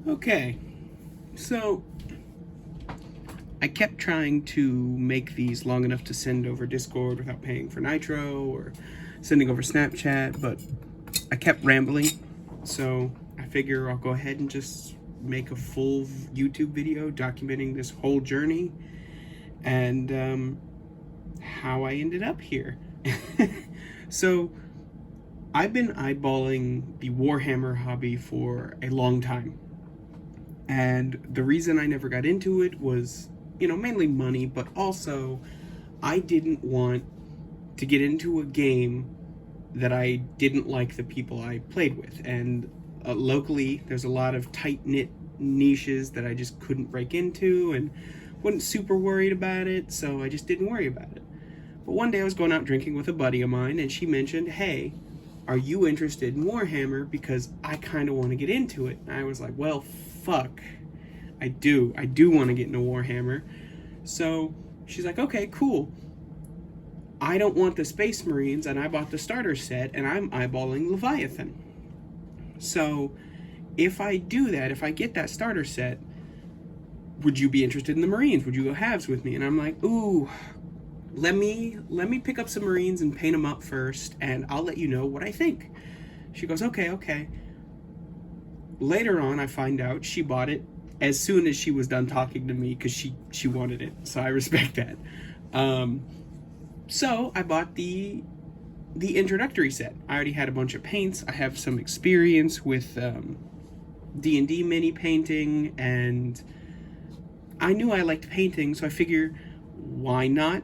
Okay, so I kept trying to make these long enough to send over Discord without paying for Nitro or sending over Snapchat, but I kept rambling, so I figure I'll go ahead and just make a full YouTube video documenting this whole journey and how I ended up here. So I've been eyeballing the Warhammer hobby for a long time. And the reason I never got into it was, mainly money, but also I didn't want to get into a game that I didn't like the people I played with. And locally, there's a lot of tight-knit niches that I just couldn't break into and wasn't super worried about it, so I just didn't worry about it. But one day I was going out drinking with a buddy of mine, and she mentioned, hey, are you interested in Warhammer? Because I kind of want to get into it. And I was like, well, fuck. I do want to get into Warhammer. So she's like, okay, cool. I don't want the Space Marines, and I bought the starter set, and I'm eyeballing Leviathan. So if I do that, if I get that starter set, would you be interested in the Marines? Would you go halves with me? And I'm like, ooh, let me pick up some Marines and paint them up first, and I'll let you know what I think. She goes, okay. Later on, I find out she bought it as soon as she was done talking to me because she wanted it, so I respect that. So I bought the introductory set. I already had a bunch of paints. I have some experience with D&D mini painting, and I knew I liked painting, so I figure, why not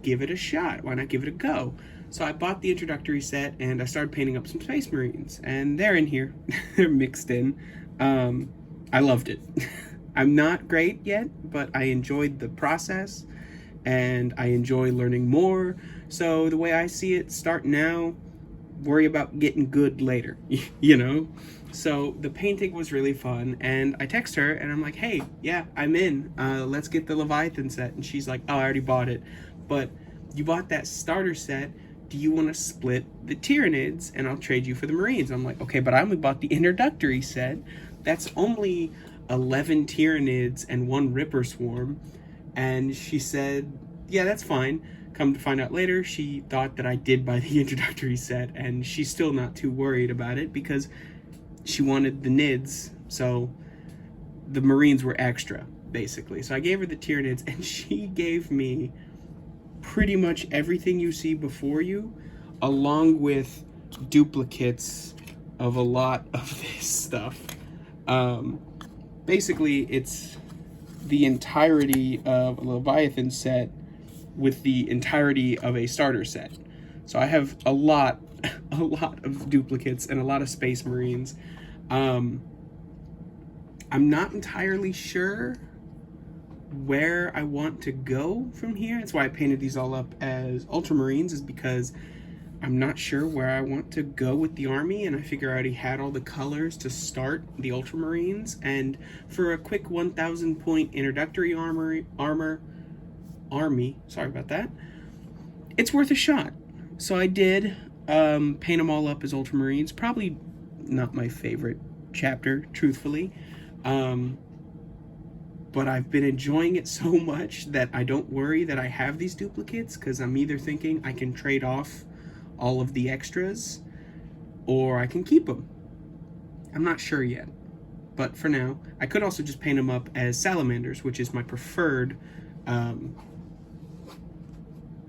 give it a shot? Why not give it a go? So I bought the introductory set, and I started painting up some Space Marines, and they're in here. They're mixed in. I loved it. I'm not great yet, but I enjoyed the process, and I enjoy learning more. So the way I see it, start now, worry about getting good later, So the painting was really fun, and I text her, and I'm like, hey, yeah, I'm in. Let's get the Leviathan set. And she's like, oh, I already bought it. But you bought that starter set. Do you want to split the Tyranids, and I'll trade you for the Marines? I'm like, okay, but I only bought the introductory set. That's only 11 Tyranids and 1 Ripper Swarm. And she said, yeah, that's fine. Come to find out later, she thought that I did buy the introductory set, and she's still not too worried about it because she wanted the Nids, so the Marines were extra, basically. So I gave her the Tyranids, and she gave me pretty much everything you see before you, along with duplicates of a lot of this stuff. Basically, it's the entirety of a Leviathan set with the entirety of a starter set. So I have a lot of duplicates and a lot of Space Marines. I'm not entirely sure where I want to go from here. That's why I painted these all up as Ultramarines, is because I'm not sure where I want to go with the army, and I figure I already had all the colors to start the Ultramarines, and for a quick 1,000 point introductory army, sorry about that, it's worth a shot. So I did paint them all up as Ultramarines. Probably not my favorite chapter, truthfully, but I've been enjoying it so much that I don't worry that I have these duplicates, because I'm either thinking I can trade off all of the extras, or I can keep them. I'm not sure yet, but for now, I could also just paint them up as Salamanders, which is my preferred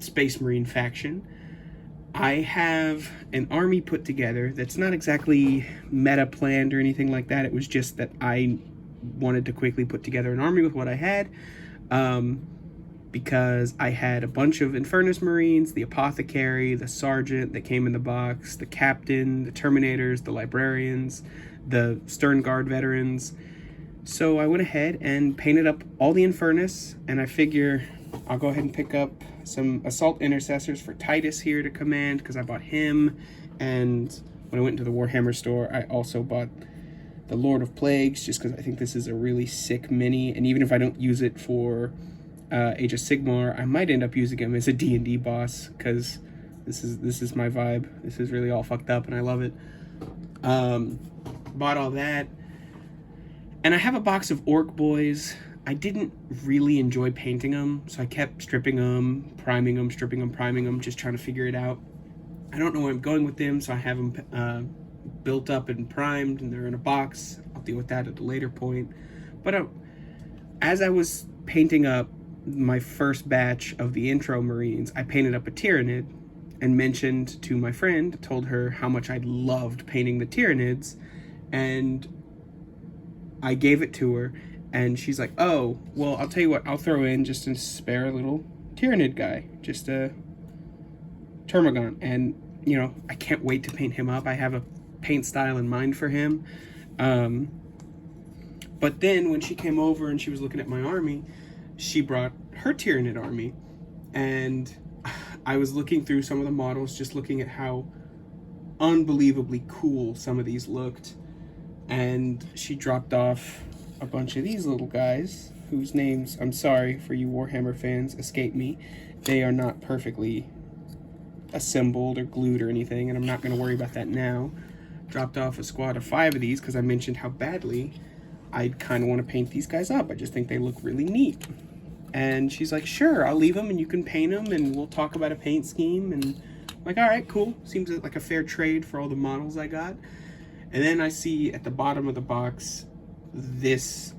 Space Marine faction. I have an army put together that's not exactly meta planned or anything like that. It was just that I wanted to quickly put together an army with what I had, because I had a bunch of Infernus Marines, the Apothecary, the Sergeant that came in the box, the Captain, the Terminators, the Librarians, the Stern Guard veterans. So I went ahead and painted up all the Infernus, and I figure I'll go ahead and pick up some Assault Intercessors for Titus here to command, because I bought him, and when I went into the Warhammer store, I also bought the Lord of Plagues, just because I think this is a really sick mini, and even if I don't use it for Age of Sigmar, I might end up using him as a D&D boss, because this is my vibe. This is really all fucked up, and I love it. Bought all that, And I have a box of Orc Boys. I didn't really enjoy painting them, so I kept stripping them, priming them, stripping them, priming them, just trying to figure it out. I don't know where I'm going with them, so I have them built up and primed, and they're in a box. I'll deal with that at a later point. But as I was painting up my first batch of the intro Marines, I painted up a Tyrannid and mentioned to my friend, told her how much I loved painting the Tyrannids, and I gave it to her, and she's like, oh, well, I'll tell you what, I'll throw in just a spare little Tyrannid guy, just a Termagon, and, you know, I can't wait to paint him up. I have a paint style in mind for him. But then when she came over and she was looking at my army, she brought her Tyrannid army, and I was looking through some of the models, just looking at how unbelievably cool some of these looked, and she dropped off a bunch of these little guys whose names, I'm sorry for you Warhammer fans, escape me. They are not perfectly assembled or glued or anything, and I'm not going to worry about that now. Dropped off a squad of 5 of these because I mentioned how badly I kind of want to paint these guys up. I just think they look really neat. And she's like, sure, I'll leave them and you can paint them and we'll talk about a paint scheme. And I'm like, all right, cool. Seems like a fair trade for all the models I got. And then I see at the bottom of the box this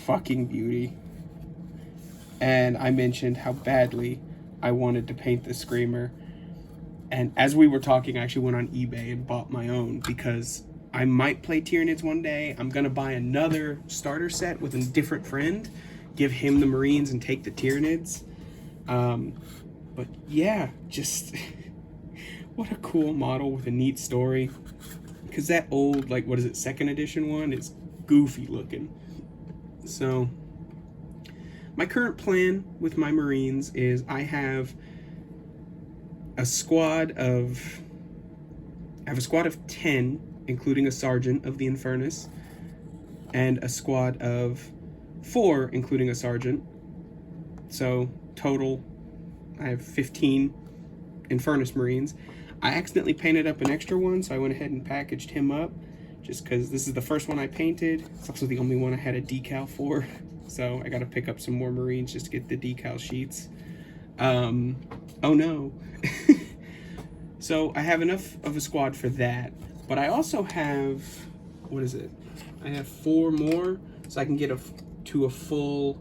fucking beauty. And I mentioned how badly I wanted to paint the Screamer. And as we were talking, I actually went on eBay and bought my own because I might play Tyranids one day. I'm going to buy another starter set with a different friend, give him the Marines and take the Tyranids. But yeah, just what a cool model with a neat story. Because that old, like, what is it, 2nd edition one is goofy looking. So my current plan with my Marines is I have a squad of 10, including a sergeant of the Infernus, and a squad of 4, including a sergeant. So total, I have 15 Infernus Marines. I accidentally painted up an extra one, so I went ahead and packaged him up, just because this is the first one I painted. It's also the only one I had a decal for, so I got to pick up some more Marines just to get the decal sheets. Oh no. So I have enough of a squad for that, but I also have, what is it? I have 4 more, so I can get to a full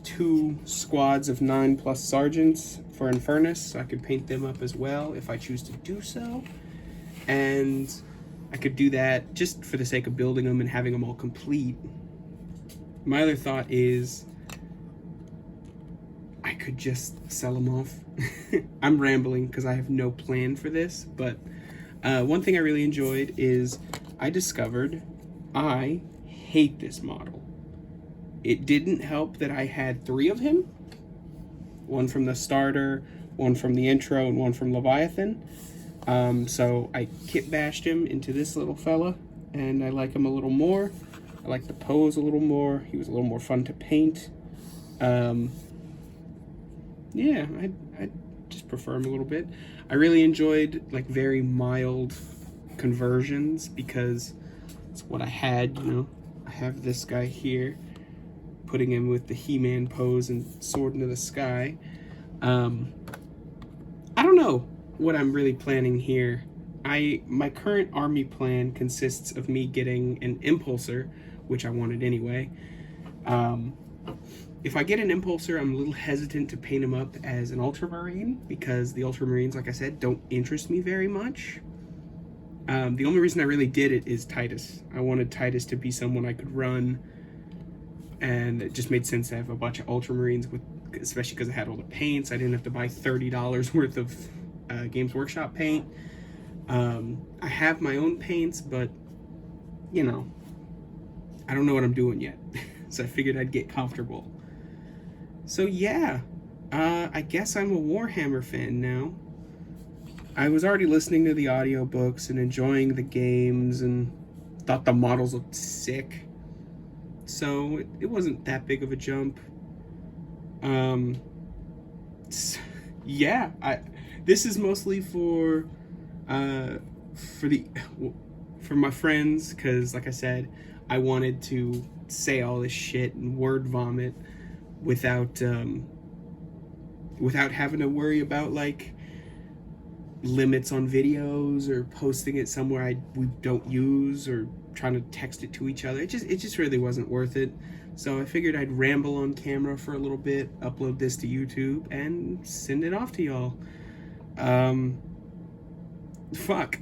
2 squads of 9 plus sergeants for Infernus, so I could paint them up as well if I choose to do so. And I could do that just for the sake of building them and having them all complete. My other thought is I could just sell them off. I'm rambling because I have no plan for this, but one thing I really enjoyed is I discovered I hate this model. It didn't help that I had 3 of him. 1 from the starter, 1 from the intro, and 1 from Leviathan. So I kit bashed him into this little fella, and I like him a little more. I like the pose a little more. He was a little more fun to paint. Yeah, I just prefer him a little bit. I really enjoyed like very mild conversions because it's what I had, you know. I have this guy here, putting him with the He-Man pose and sword into the sky. I don't know what I'm really planning here. My current army plan consists of me getting an Impulsor, which I wanted anyway. If I get an Impulsor, I'm a little hesitant to paint him up as an Ultramarine because the Ultramarines, like I said, don't interest me very much. The only reason I really did it is Titus. I wanted Titus to be someone I could run, and it just made sense to have a bunch of Ultramarines, especially because I had all the paints. I didn't have to buy $30 worth of Games Workshop paint. I have my own paints, but, you know, I don't know what I'm doing yet. So I figured I'd get comfortable. So yeah, I guess I'm a Warhammer fan now. I was already listening to the audiobooks and enjoying the games and thought the models looked sick. So it wasn't that big of a jump. Yeah, this is mostly for for my friends, because like I said, I wanted to say all this shit and word vomit without without having to worry about like limits on videos or posting it somewhere we don't use or trying to text it to each other. It just really wasn't worth it. So I figured I'd ramble on camera for a little bit, upload this to YouTube, and send it off to y'all. Fuck.